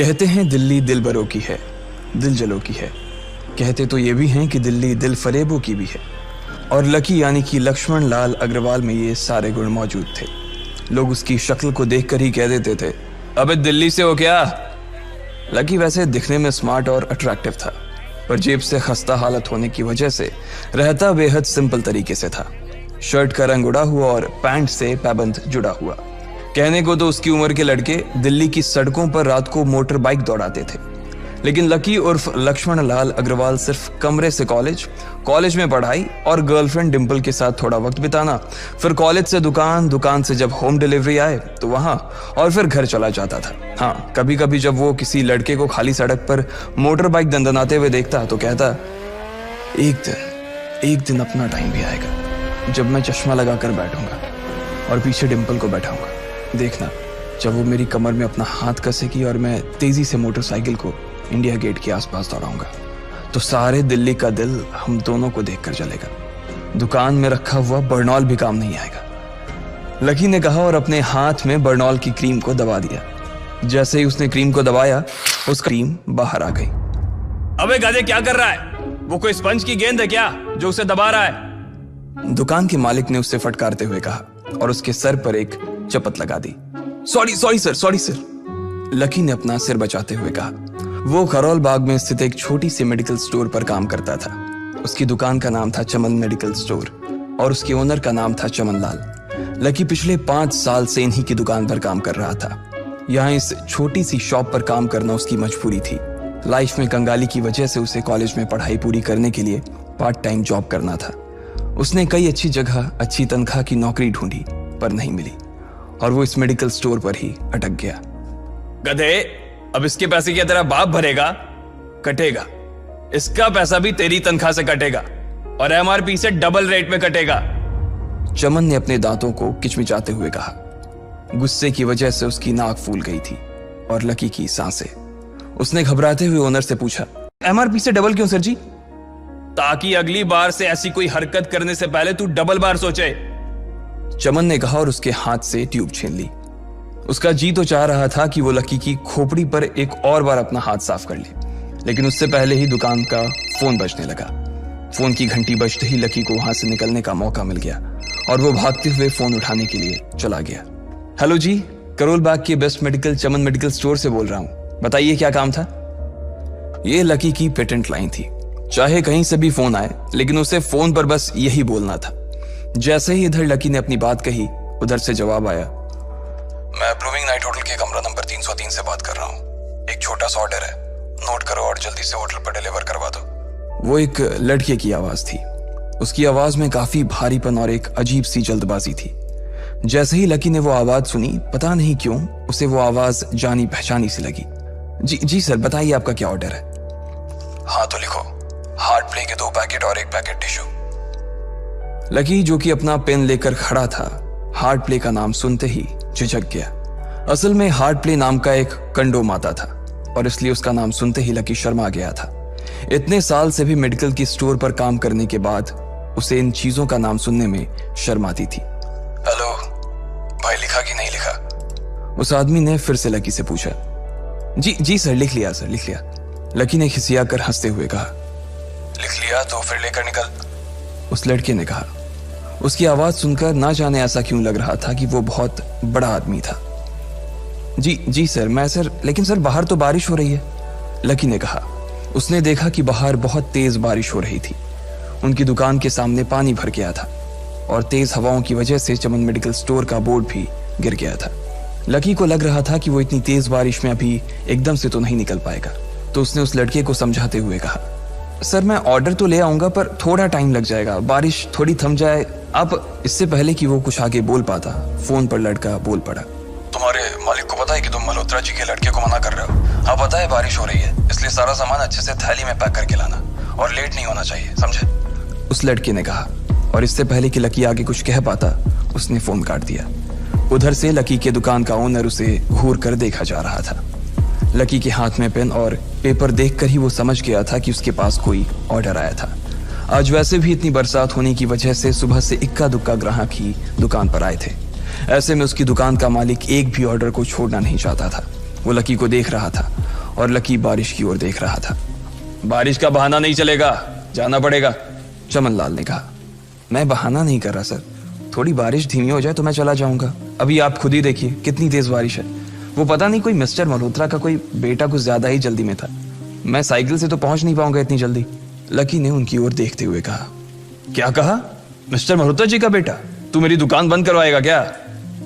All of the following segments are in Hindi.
कहते हैं दिल्ली दिल बरों की है, दिल जलों की है। कहते तो ये भी हैं कि दिल्ली दिल फरेबों की भी है। और लकी यानी कि लक्ष्मण लाल अग्रवाल में ये सारे गुण मौजूद थे। लोग उसकी शक्ल को देखकर ही कह देते थे, अबे दिल्ली से हो क्या? लकी वैसे दिखने में स्मार्ट और अट्रैक्टिव था, पर जेब से खस्ता हालत होने की वजह से रहता बेहद सिंपल तरीके से था। शर्ट का रंग उड़ा हुआ और पैंट से पैबंद जुड़ा हुआ। कहने को तो उसकी उम्र के लड़के दिल्ली की सड़कों पर रात को मोटर बाइक दौड़ाते थे, लेकिन लकी उर्फ लक्ष्मण लाल अग्रवाल सिर्फ कमरे से कॉलेज में पढ़ाई और गर्लफ्रेंड डिंपल के साथ थोड़ा वक्त बिताना, फिर कॉलेज से दुकान, दुकान से जब होम डिलीवरी आए तो वहां, और फिर घर चला जाता था। हाँ, कभी कभी जब वो किसी लड़के को खाली सड़क पर मोटर बाइक दंदनाते हुए देखता तो कहता, एक दिन अपना टाइम भी आएगा जब मैं चश्मा लगाकर बैठूंगा और पीछे डिंपल को बैठाऊंगा। देखना, जब वो मेरी कमर में अपना हाथ कसेगी और मैं तेजी से मोटरसाइकिल को इंडिया गेट के आसपास दौड़ाऊंगा, तो सारे दिल्ली का दिल हम दोनों को देखकर जलेगा। दुकान में रखा हुआ बर्नॉल भी काम नहीं आएगा। लकी ने कहा और अपने हाथ में बर्नॉल की क्रीम को दबा दिया। जैसे ही उसने क्रीम को दबाया, उसका क्रीम बाहर आ गई। अबे गधे, क्या कर रहा है? वो कोई स्पंज की गेंद है क्या जो उसे दबा रहा है? दुकान के मालिक ने उससे फटकारते हुए कहा और उसके सर पर एक चपत लगा दी। Sorry sir. लकी ने अपना सिर बचाते हुए कहा। वो खरोल बाग में स्थित एक छोटी सी मेडिकल स्टोर पर काम करता था। उसकी दुकान का नाम था चमन मेडिकल स्टोर और उसके ओनर का नाम था चमन लाल। लकी पिछले 5 साल से इन्हीं की दुकान पर काम कर रहा था। यहाँ इस छोटी सी शॉप पर काम करना उसकी मजबूरी थी। लाइफ में कंगाली की वजह से उसे कॉलेज में पढ़ाई पूरी करने के लिए पार्ट टाइम जॉब करना था। उसने कई अच्छी जगह अच्छी तनख्वाह की नौकरी ढूंढी पर नहीं मिली और वो इस मेडिकल स्टोर पर ही अटक गया। गधे, अब इसके पैसे क्या तेरा बाप भरेगा? कटेगा। इसका पैसा भी तेरी तनख्वाह से कटेगा और एमआरपी से डबल रेट में कटेगा। चमन ने अपने दांतों को किचमिचाते हुए कहा। गुस्से की वजह से उसकी नाक फूल गई थी और लकी की सांसें। उसने घबराते हुए ओनर से पूछा, एमआरपी से डबल क्यों सर जी? ताकि अगली बार से ऐसी कोई हरकत करने से पहले तू डबल बार सोचे। चमन ने कहा और उसके हाथ से ट्यूब छीन ली। उसका जी तो चाह रहा था कि वो लकी की खोपड़ी पर एक और बार अपना हाथ साफ कर ले, लेकिन उससे पहले ही दुकान का फोन बजने लगा। फोन की घंटी बजते ही लकी को वहां से निकलने का मौका मिल गया और वो भागते हुए फोन उठाने के लिए चला गया। हेलो जी, करोल बाग के बेस्ट मेडिकल चमन मेडिकल स्टोर से बोल रहा हूं, बताइए क्या काम था? ये लकी की पेटेंट लाइन थी। चाहे कहीं से भी फोन आए, लेकिन उसे फोन पर बस यही बोलना था। जैसे ही इधर लकी ने अपनी बात कही, उधर से जवाब आया, मैं ब्लूमिंग नाइट होटल के कमरा नंबर 303 से बात कर रहा हूँ। एक छोटा सा ऑर्डर है, नोट करो और जल्दी से होटल पर डिलीवर करवा दो। वो एक लड़के की आवाज थी। उसकी आवाज में काफी भारीपन और एक अजीब सी जल्दबाजी थी। जैसे ही लकी ने वो आवाज सुनी, पता नहीं क्यों उसे वो आवाज जानी पहचानी सी लगी। जी सर, बताइए आपका क्या ऑर्डर है? हाँ तो लिखो, हार्ट प्ले के 2 पैकेट और 1 पैकेट टिश्यू। लकी, जो कि अपना पेन लेकर खड़ा था, हार्ट प्ले का नाम सुनते ही झिझक गया। असल में हार्ट प्ले नाम का एक कंडोम आता था और इसलिए उसका नाम सुनते ही लकी शर्मा गया था। इतने साल से भी मेडिकल की स्टोर पर काम करने के बाद उसे इन चीजों का नाम सुनने में शर्म आती थी। हेलो भाई, लिखा कि नहीं लिखा? उस आदमी ने फिर से लकी से पूछा। जी सर, लिख लिया सर, लिख लिया। लकी ने खिसिया कर हंसते हुए कहा। लिख लिया तो फिर लेकर निकल, उस लड़के ने कहा। उसकी आवाज सुनकर ना जाने ऐसा क्यों लग रहा था कि वो बहुत बड़ा आदमी था। जी सर, मैं सर, लेकिन सर बाहर तो बारिश हो रही है, लकी ने कहा। उसने देखा कि बाहर बहुत तेज बारिश हो रही थी। उनकी दुकान के सामने पानी भर गया था और तेज हवाओं की वजह से चमन मेडिकल स्टोर का बोर्ड भी गिर गया था। लकी को लग रहा था कि वो इतनी तेज बारिश में अभी एकदम से तो नहीं निकल पाएगा, तो उसने उस लड़के को समझाते हुए कहा, सर मैं ऑर्डर तो ले आऊंगा पर थोड़ा टाइम लग जाएगा, बारिश थोड़ी थम जाए। अब इससे पहले कि वो कुछ आगे बोल पाता, फोन पर लड़का बोल पड़ा। तुम्हारे मालिक को पता है कि तुम मल्होत्रा जी के लड़के को मना कर रहे हो? हाँ पता है, बारिश हो रही है, इसलिए सारा सामान अच्छे से थैली में पैक करके लाना और लेट नहीं होना चाहिए, समझे? उस लड़के ने कहा और इससे पहले कि लकी आगे कुछ कह पाता, उसने फोन काट दिया। उधर से लकी के दुकान का ओनर उसे घूर कर देखा जा रहा था। लकी के हाथ में पेन और पेपर देखकर ही वो समझ गया था कि उसके पास कोई ऑर्डर आया था। आज वैसे भी इतनी बरसात होने की वजह से सुबह से इक्का दुक्का ग्राहक ही दुकान पर आए थे। ऐसे में उसकी दुकान का मालिक एक भी ऑर्डर को छोड़ना नहीं चाहता था। वो लकी को देख रहा था और लकी बारिश की ओर देख रहा था। बारिश का बहाना नहीं चलेगा, जाना पड़ेगा, चमन लाल ने कहा। मैं बहाना नहीं कर रहा सर, थोड़ी बारिश धीमी हो जाए तो मैं चला जाऊंगा। अभी आप खुद ही देखिए कितनी तेज बारिश है। वो पता नहीं कोई मिस्टर मल्होत्रा का कोई बेटा कुछ ज्यादा ही जल्दी में था। मैं साइकिल से तो पहुंच नहीं पाऊंगा इतनी जल्दी। लकी ने उनकी ओर देखते हुए कहा। क्या कहा? मिस्टर मल्होत्रा जी का बेटा? तू मेरी दुकान बंद करवाएगा क्या?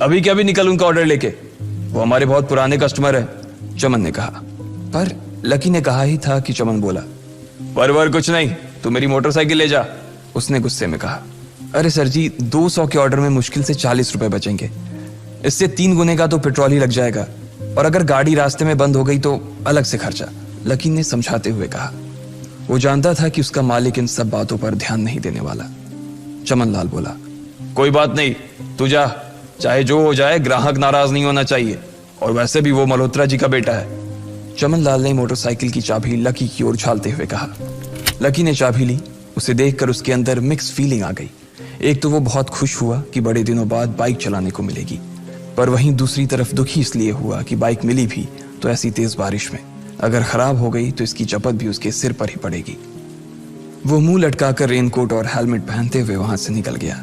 अभी क्या भी निकल उनका ऑर्डर लेके, वो हमारे बहुत पुराने कस्टमर है, चमन ने कहा। पर लकी ने कहा ही था कि चमन बोला। परवर कुछ नहीं, तू मेरी मोटरसाइकिल ले जा, उसने गुस्से में कहा। अरे सर जी, 200 के ऑर्डर में मुश्किल से 40 रुपए बचेंगे, इससे 3 गुने का तो पेट्रोल ही लग जाएगा, और अगर गाड़ी रास्ते में बंद हो गई तो अलग से खर्चा, लकी ने समझाते हुए कहा। वो जानता था कि उसका मालिक इन सब बातों पर ध्यान नहीं देने वाला। चमन लाल बोला। कोई बात नहीं, तू जा, चाहे जो हो जाए ग्राहक नाराज नहीं होना चाहिए, और वैसे भी वो मल्होत्रा जी का बेटा है। चमन लाल ने मोटरसाइकिल की चाबी लकी की ओर उछालते हुए कहा। लकी ने चाबी ली। उसे देखकर उसके अंदर मिक्स फीलिंग आ गई। एक तो वो बहुत खुश हुआ कि बड़े दिनों बाद बाइक चलाने को मिलेगी, पर वहीं दूसरी तरफ दुखी इसलिए हुआ कि बाइक मिली भी तो ऐसी तेज बारिश में, अगर खराब हो गई तो इसकी चपत भी उसके सिर पर ही पड़ेगी। वो मुंह लटकाकर रेनकोट और हेलमेट पहनते हुए वहां से निकल गया।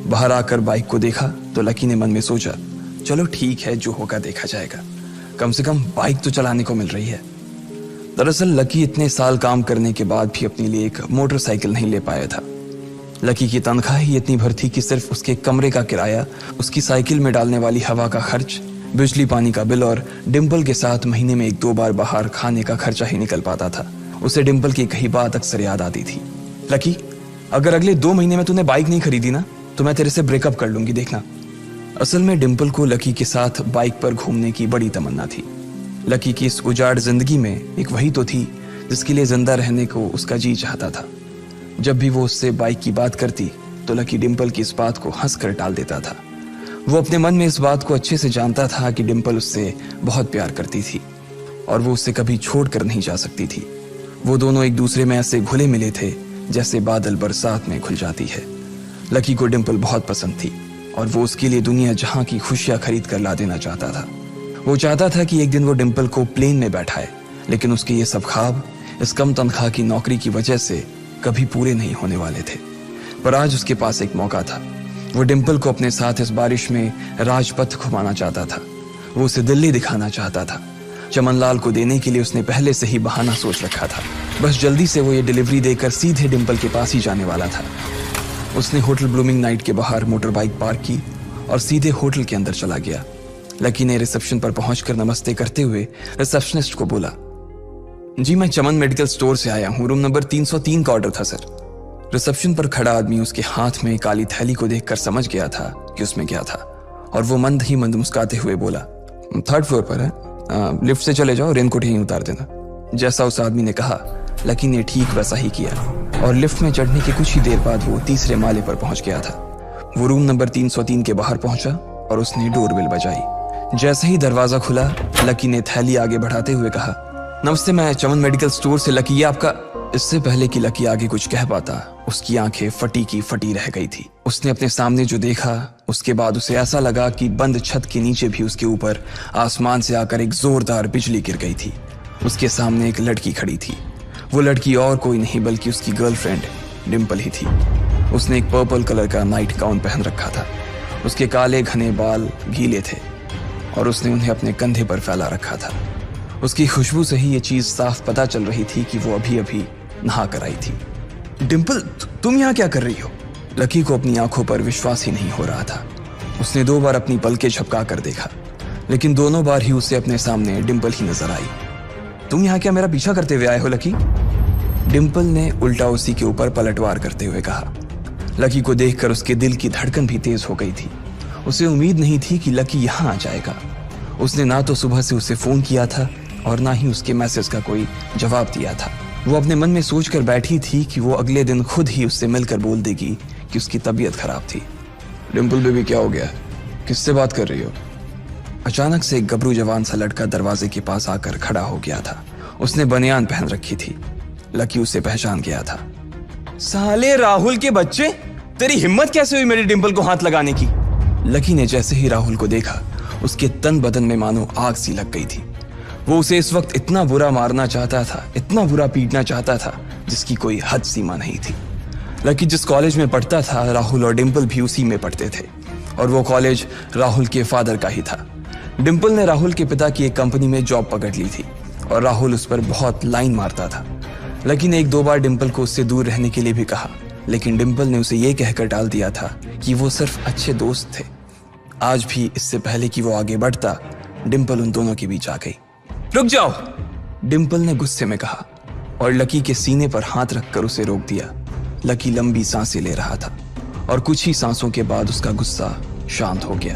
बाहर आकर बाइक को देखा तो लकी ने मन में सोचा, चलो ठीक है, जो होगा देखा जाएगा, कम से कम बाइक तो चलाने को मिल रही है। दरअसल लकी इतने साल काम करने के बाद भी अपने लिए एक मोटरसाइकिल नहीं ले पाया था। लकी की तनख्वाह ही इतनी भर थी कि सिर्फ उसके कमरे का किराया, उसकी साइकिल में डालने वाली हवा का खर्च, बिजली पानी का बिल और डिम्पल के साथ महीने में 1-2 बार बाहर खाने का खर्चा ही निकल पाता था। उसे डिम्पल की कही बात अक्सर याद आती थी। लकी, अगर अगले 2 महीने में तूने बाइक नहीं खरीदी ना तो मैं तेरे से ब्रेकअप कर लूंगी, देखना। असल में डिम्पल को लकी के साथ बाइक पर घूमने की बड़ी तमन्ना थी। लकी की इस उजाड़ जिंदगी में एक वही तो थी जिसके लिए जिंदा रहने को उसका जी चाहता था। जब भी वो उससे बाइक की बात करती तो लकी डिम्पल की इस बात को हंस कर टाल देता था। वो अपने मन में इस बात को अच्छे से जानता था कि डिम्पल उससे बहुत प्यार करती थी और वो उससे कभी छोड़ कर नहीं जा सकती थी। वो दोनों एक दूसरे में ऐसे घुले मिले थे जैसे बादल बरसात में घुल जाती है। लकी को डिम्पल बहुत पसंद थी और वो उसके लिए दुनिया जहां की खुशियां खरीद कर ला देना चाहता था। वो चाहता था कि एक दिन वो डिम्पल को प्लेन में बैठाए, लेकिन उसके ये सब ख्वाब इस कम तनख्वाह की नौकरी की वजह से कभी पूरे नहीं होने वाले थे। पर आज उसके पास एक मौका था। वो डिम्पल को अपने साथ इस बारिश में राजपथ घुमाना चाहता था। वो उसे दिल्ली दिखाना चाहता था। चमन लाल को देने के लिए उसने पहले से ही बहाना सोच रखा था। बस जल्दी से वो ये डिलीवरी देकर सीधे डिम्पल के पास ही जाने वाला था। उसने होटल ब्लूमिंग नाइट के बाहर मोटर बाइक पार्क की और सीधे होटल के अंदर चला गया। लकी ने रिसेप्शन पर पहुंचकर नमस्ते करते हुए रिसेप्शनिस्ट को बोला, जी मैं चमन मेडिकल स्टोर से आया हूं, रूम नंबर 303 का ऑर्डर था सर। रिसेप्शन पर खड़ा आदमी उसके हाथ में काली थैली को देखकर समझ गया था कि उसमें क्या था और वो मंद ही मंद मुस्कुराते हुए बोला, 3rd फ्लोर पर है, लिफ्ट से चले जाओ, रेनकोट यहीं उतार देना। जैसा उस आदमी ने कहा लकी ने ठीक वैसा ही किया और लिफ्ट में चढ़ने के कुछ ही देर बाद वो 3रे माले पर पहुंच गया था। वो रूम नंबर 303 के बाहर पहुंचा और उसने डोरबेल बजाई। जैसे ही दरवाजा खुला लकी ने थैली आगे बढ़ाते हुए कहा, नमस्ते, मैं चमन मेडिकल स्टोर से लकी, ये आपका। इससे पहले कि लकी आगे कुछ कह पाता उसकी आंखें फटी की फटी रह गई थी। उसने अपने सामने जो देखा उसके बाद उसे ऐसा लगा कि बंद छत के नीचे भी उसके ऊपर आसमान से आकर एक जोरदार बिजली गिर गई थी। उसके सामने एक लड़की खड़ी थी। वो लड़की और कोई नहीं बल्कि उसकी गर्लफ्रेंड डिम्पल ही थी। उसने एक पर्पल कलर का नाइट गाउन पहन रखा था। उसके काले घने बाल गीले थे और उसने उन्हें अपने कंधे पर फैला रखा था। उसकी खुशबू से ही ये चीज साफ पता चल रही थी कि वो अभी अभी नहा कर आई थी। डिम्पल, तुम यहाँ क्या कर रही हो? लकी को अपनी आंखों पर विश्वास ही नहीं हो रहा था। उसने 2 बार अपनी पलकें झपका कर देखा, लेकिन दोनों बार ही उसे अपने सामने डिम्पल ही नजर आई। तुम यहाँ क्या मेरा पीछा करते हुए आए हो लकी? डिम्पल ने उल्टा उसी के ऊपर पलटवार करते हुए कहा। लकी को देखकर उसके दिल की धड़कन भी तेज हो गई थी। उसे उम्मीद नहीं थी कि लकी यहाँ आ जाएगा। उसने ना तो सुबह से उसे फोन किया था और ना ही उसके मैसेज का कोई जवाब दिया था। वो अपने मन में सोचकर बैठी थी कि वो अगले दिन खुद ही उससे मिलकर बोल देगी कि उसकी तबीयत खराब थी। डिम्पल बेबी, क्या हो गया? किससे बात कर रही हो? अचानक से एक गबरू जवान सा लड़का दरवाजे के पास आकर खड़ा हो गया था। उसने बनियान पहन रखी थी। लकी उसे पहचान गया था। साले राहुल के बच्चे, तेरी हिम्मत कैसे हुई मेरी डिम्पल को हाथ लगाने की? लकी ने जैसे ही राहुल को देखा उसके तन बदन में मानो आग सी लग गई थी। वो उसे इस वक्त इतना बुरा मारना चाहता था, इतना बुरा पीटना चाहता था जिसकी कोई हद सीमा नहीं थी। लकी जिस कॉलेज में पढ़ता था, राहुल और डिंपल भी उसी में पढ़ते थे और वो कॉलेज राहुल के फादर का ही था। डिंपल ने राहुल के पिता की एक कंपनी में जॉब पकड़ ली थी और राहुल उस पर बहुत लाइन मारता था। लकी ने 1-2 बार डिंपल को उससे दूर रहने के लिए भी कहा, लेकिन डिंपल ने उसे यह कहकर टाल दिया था कि वो सिर्फ अच्छे दोस्त थे। आज भी इससे पहले कि वो आगे बढ़ता, डिंपल उन दोनों के बीच आ गई। रुक जाओ, डिंपल ने गुस्से में कहा और लकी के सीने पर हाथ रखकर उसे रोक दिया। लकी लंबी सांसें ले रहा था और कुछ ही सांसों के बाद उसका गुस्सा शांत हो गया।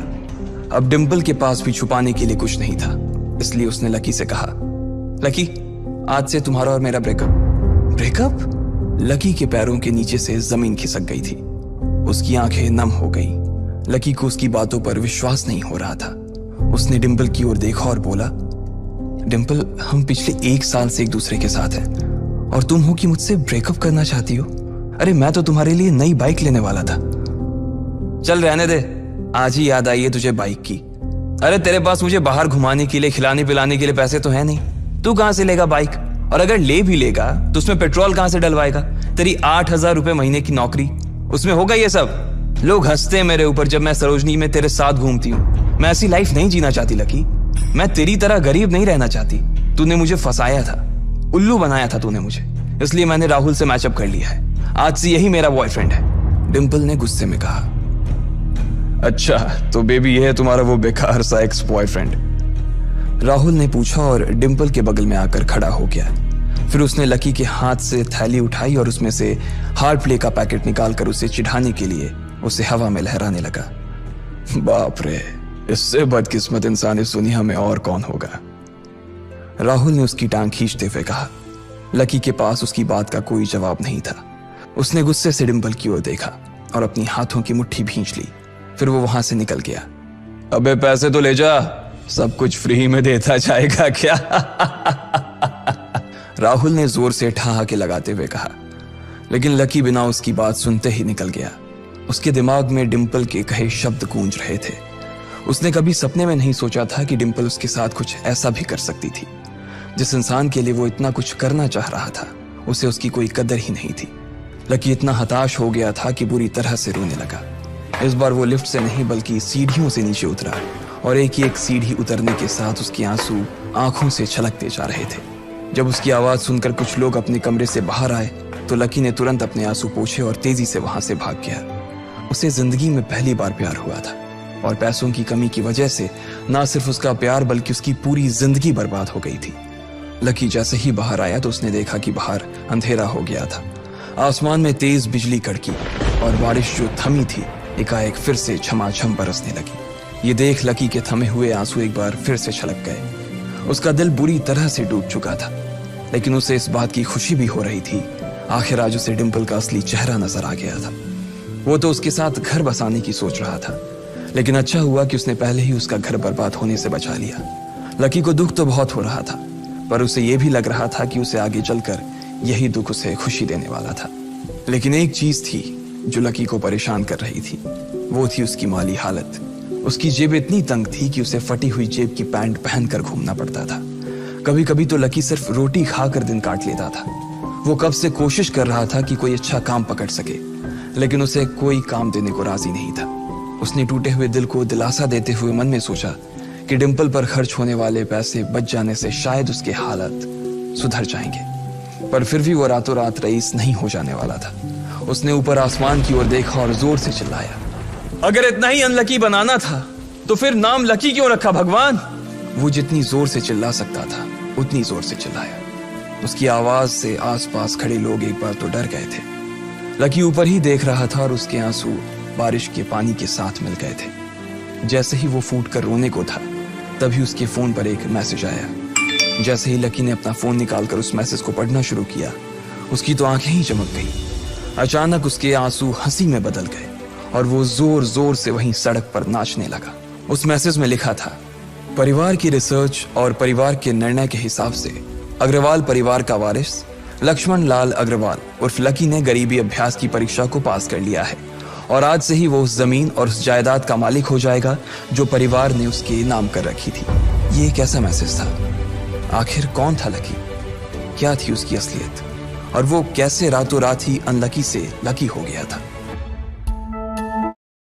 अब डिंपल के पास भी छुपाने के लिए कुछ नहीं था, इसलिए उसने लकी से कहा, लकी, आज से तुम्हारा और मेरा ब्रेकअप। ब्रेकअप? लकी के पैरों के नीचे से जमीन खिसक गई थी। उसकी आंखें नम हो गई। लकी को उसकी बातों पर विश्वास नहीं हो रहा था। उसने डिंपल की ओर देखा और बोला, डिंपल, हम पिछले 1 साल से एक दूसरे के साथ हैं और तुम हो कि मुझसे ब्रेकअप करना चाहती हो? अरे मैं तो तुम्हारे लिए नई बाइक लेने वाला था। चल रहने दे, आज ही याद आई है तुझे बाइक की। अरे तेरे पास मुझे बाहर घुमाने के लिए, खिलाने पिलाने के लिए पैसे तो है नहीं, तू कहां से लेगा बाइक? और अगर ले भी लेगा तो उसमें पेट्रोल कहां से डलवाएगा? तेरी 8,000 रुपए महीने की नौकरी, उसमें होगा ये सब? लोग हंसते हैं मेरे ऊपर जब मैं सरोजनी में तेरे साथ घूमती हूँ। मैं ऐसी लाइफ नहीं जीना चाहती लकी। मैं तेरी तरह गरीब नहीं रहना चाहती। तूने मुझे फंसाया था, उल्लू बनाया था तूने मुझे, इसलिए मैंने राहुल से मैचअप कर लिया है। आज से यही मेरा बॉयफ्रेंड है, डिंपल ने गुस्से में कहा। अच्छा, तो बेबी ये है तुम्हारा वो बेकार सा एक्स बॉयफ्रेंड? राहुल ने पूछा और डिंपल के बगल में आकर खड़ा हो गया। फिर उसने लकी के हाथ से थैली उठाई और उसमें से हार्ड प्ले का पैकेट निकालकर उसे चिढ़ाने के लिए उसे हवा में लहराने लगा। बाप रे, इससे बदकिस्मत इंसान इस दुनिया में और कौन होगा? राहुल ने उसकी टांग खींचते हुए कहा। लकी के पास उसकी बात का कोई जवाब नहीं था। उसने गुस्से से डिंपल की ओर देखा और अपनी हाथों की मुट्ठी भींच ली। फिर वो वहां से निकल गया। अबे पैसे तो ले जा, सब कुछ फ्री में देता जाएगा क्या? राहुल ने जोर से ठहाके लगाते हुए कहा, लेकिन लकी बिना उसकी बात सुनते ही निकल गया। उसके दिमाग में डिंपल के कहे शब्द गूंज रहे थे। उसने कभी सपने में नहीं सोचा था कि डिंपल उसके साथ कुछ ऐसा भी कर सकती थी। जिस इंसान के लिए वो इतना कुछ करना चाह रहा था, उसे उसकी कोई कदर ही नहीं थी। लकी इतना हताश हो गया था कि बुरी तरह से रोने लगा। इस बार वो लिफ्ट से नहीं बल्कि सीढ़ियों से नीचे उतरा और एक ही एक सीढ़ी उतरने के साथ उसके आंसू आंखों से छलकते जा रहे थे। जब उसकी आवाज सुनकर कुछ लोग अपने कमरे से बाहर आए तो लकी ने तुरंत अपने आंसू पोंछे और तेजी से वहां से भाग गया। उसे जिंदगी में पहली बार प्यार हुआ था और पैसों की कमी की वजह से ना सिर्फ उसका प्यार बल्कि उसकी पूरी जिंदगी बर्बाद हो गई थी। लकी जैसे ही बाहर आया तो उसने देखा कि बाहर अंधेरा हो गया था। आसमान में तेज बिजली कड़की और बारिश जो थमी थी एकाएक फिर से झमाझम बरसने लगी। ये देख लकी के थमे हुए आंसू एक बार फिर से छलक गए। उसका दिल बुरी तरह से डूब चुका था, लेकिन उसे इस बात की खुशी भी हो रही थी। आखिर आज उसे डिंपल का असली चेहरा नजर आ गया था। वो तो उसके साथ घर बसाने की सोच रहा था, लेकिन अच्छा हुआ कि उसने पहले ही उसका घर बर्बाद होने से बचा लिया। लकी को दुख तो बहुत हो रहा था, पर उसे यह भी लग रहा था कि उसे आगे चलकर यही दुख उसे खुशी देने वाला था। लेकिन एक चीज थी जो लकी को परेशान कर रही थी, वो थी उसकी माली हालत। उसकी जेब इतनी तंग थी कि उसे फटी हुई जेब की पैंट पहनकर घूमना पड़ता था। कभी कभी तो लकी सिर्फ रोटी खाकर दिन काट लेता था। वो कब से कोशिश कर रहा था कि कोई अच्छा काम पकड़ सके, लेकिन उसे कोई काम देने को राजी नहीं था। उसने टूटे हुए दिल को दिलासा देते हुए मन में सोचा कि डिंपल पर खर्च होने वाले पैसे बच जाने से शायद उसके हालत सुधर जाएंगे, पर फिर भी वो रातों रात रईस नहीं हो जाने वाला था। उसने ऊपर आसमान की ओर देखा और जोर से चिल्लाया, अगर इतना ही अनलकी बनाना था तो फिर नाम लकी क्यों रखा भगवान? वो जितनी जोर से चिल्ला सकता था उतनी जोर से चिल्लाया। उसकी आवाज से आसपास खड़े लोग एक बार तो डर गए थे। लकी ऊपर ही देख रहा था और उसके आंसू बारिश के पानी के साथ मिल गए थे। जैसे ही वो फूट कर रोने को था, तभी उसके फोन पर एक मैसेज आया। जैसे ही लकी ने अपना फोन निकालकर उस मैसेज को पढ़ना शुरू किया, उसकी तो आंखें ही चमक गई। अचानक उसके आंसू हंसी में बदल गए और वो जोर जोर से वहीं सड़क पर नाचने लगा। उस मैसेज में लिखा था, परिवार की रिसर्च और परिवार के निर्णय के हिसाब से अग्रवाल परिवार का वारिस लक्ष्मण लाल अग्रवाल उर्फ लकी ने गरीबी अभ्यास की परीक्षा को पास कर लिया है और आज से ही वो उस जमीन और उस जायदाद का मालिक हो जाएगा जो परिवार ने उसके नाम कर रखी थी। ये कैसा मैसेज था? आखिर कौन था लकी, क्या थी उसकी असलियत, और वो कैसे रातों रात ही अनलकी से लकी हो गया था।